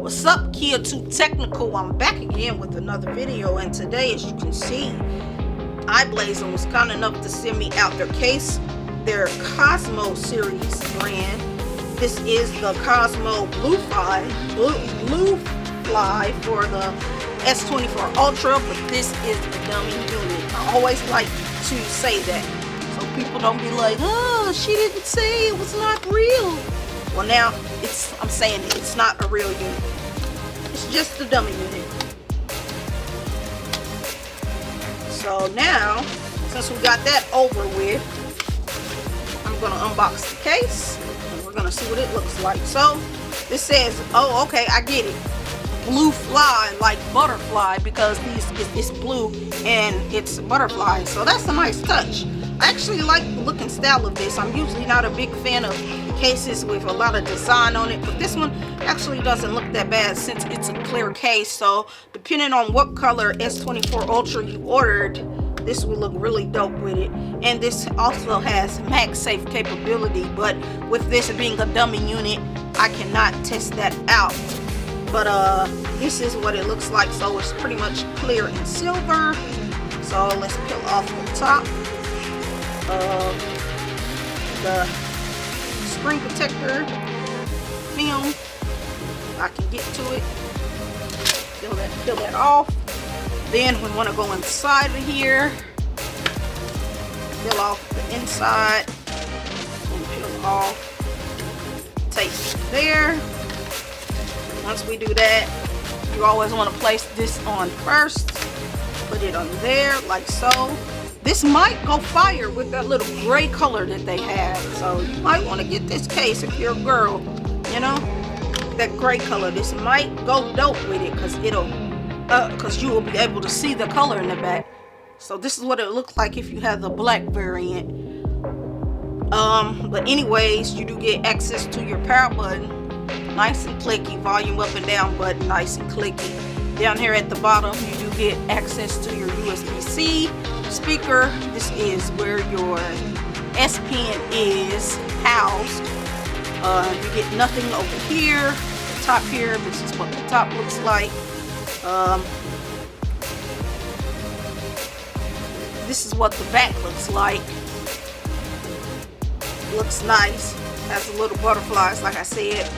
What's up, Kia 2 Technical? I'm back again with another video, and today, as you can see, i-blason was kind enough to send me out their case, their Cosmo series brand. This is the Cosmo Bluefly for the S24 Ultra, but this is the dummy unit. I always like to say that, so people don't be like, oh, she didn't say it was not real. Well, now I'm saying it's not a real unit. It's just a dummy unit. So now, since we got that over with, I'm gonna unbox the case and we're gonna see what it looks like. So this says, oh, okay, I get it. Blue fly, like butterfly, because it's blue and it's butterfly. So that's a nice touch. I actually like the look and style of this. I'm usually not a big fan of cases with a lot of design on it, but this one actually doesn't look that bad since it's a clear case. So depending on what color S24 Ultra you ordered, this will look really dope with it. And this also has MagSafe capability, but with this being a dummy unit, I cannot test that out. But this is what it looks like. So it's pretty much clear and silver. So let's peel off the top of the screen protector film. I can get to it. Peel that off. Then we want to go inside of here. Peel off the inside and peel off tape there. Once we do that, you always want to place this on first. Put it on there like so. This might go fire with that little gray color that they have. So you might want to get this case if you're a girl, you know, that gray color. This might go dope with it because you will be able to see the color in the back. So this is what it looks like if you have the black variant. But anyways, you do get access to your power button. Nice and clicky. Volume up and down button, nice and clicky. Down here at the bottom, you do get access to your USB-C speaker. This is where your S Pen is housed. You get nothing over here. The top here, this is what the top looks like. This is what the back looks like. Looks nice. Has the little butterflies, like I said.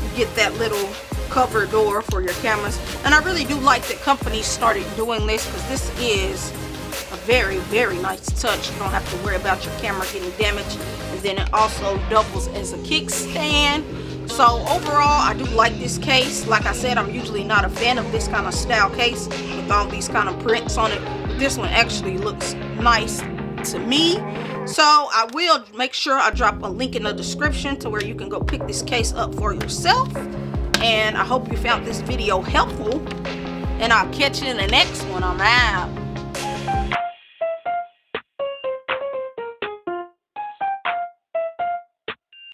You get that little cover door for your cameras, and I really do like that companies started doing this, because this is a very, very nice touch. You don't have to worry about your camera getting damaged, and then it also doubles as a kickstand. So overall, I do like this case. Like I said, I'm usually not a fan of this kind of style case with all these kind of prints on it. This one actually looks nice to me. So I will make sure I drop a link in the description to where you can go pick this case up for yourself. And I hope you found this video helpful, and I'll catch you in the next one. I'm out.